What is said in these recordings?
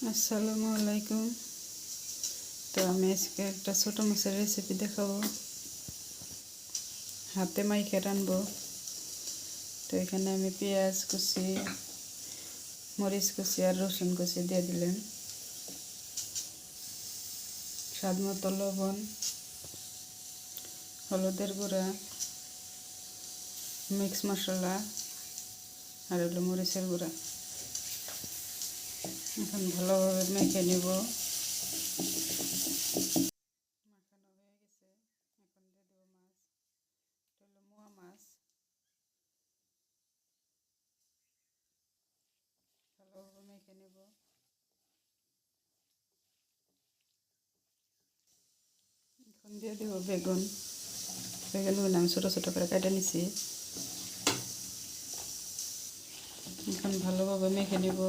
আসসালামু আলাইকুম। তো আমি আজকে একটা ছোটো মাছের রেসিপি দেখাবো, হাতে মাইখে রানবো। তো এখানে আমি পেঁয়াজ কুচি, মরিচ কুচি আর রসুন কুচি দিয়ে দিলাম, স্বাদ মতো লবণ, হলুদের গুঁড়া, মিক্স মশলা আর হলো মরিচের গুঁড়া। এখন ভালোভাবে মেখে নিব। মাখানো হয়ে গেছে, এখন দিয়ে দেবো মাছ। এটা হলো মোয়া মাছ। ভালোভাবে মেখে নেব। এখন দিয়ে দেব বেগুন। বেগুনগুলো আমি ছোটো ছোটো করে কেটে নিছি। এখন ভালোভাবে মেখে নেব।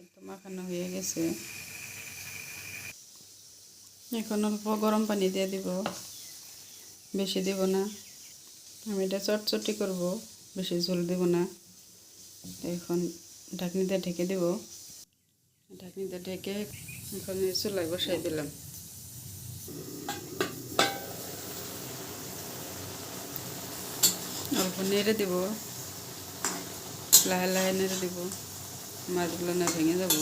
এই তো মাখানো হয়ে গেছে। এখন অল্প গরম পানি দিয়ে দিব, বেশি দেব না। আমি এটা চটচটি করব, বেশি ঝোল দেব না। এখন ঢাকনি দিয়ে ঢেকে দেব। ঢাকনি দিয়ে ঢেকে এখন চুলায় বসাই দিলাম। অল্প নেড়ে দেব, লাহে লাহে নেড়ে দেব, মাছগুলো না ভেঙে যাব।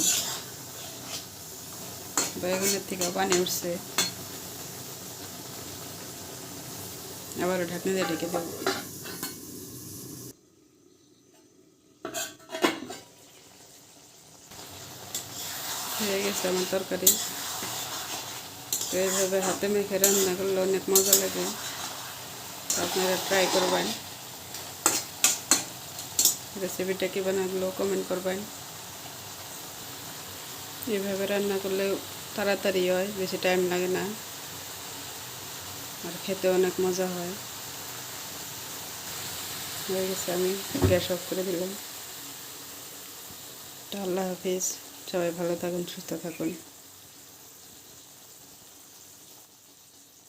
বেগুনের থেকে পানি উঠছে, আবারও ঢাকনি দিয়ে ঢেকে দেব। হয়ে গেছে আমার তরকারি। তো এইভাবে হাতে মেখে রান্না করলে অনেক মজা লাগে, আপনারা ট্রাই করবেন। রেসিপিটা কী বানালো কমেন্ট করবেন। এইভাবে রান্না করলে তাড়াতাড়ি হয়, বেশি টাইম লাগে না, আর খেতে অনেক মজা হয়। হয়ে গেছে, আমি গ্যাস অফ করে দিলাম। আল্লাহ হাফিজ, সবাই ভালো থাকুন, সুস্থ থাকুন।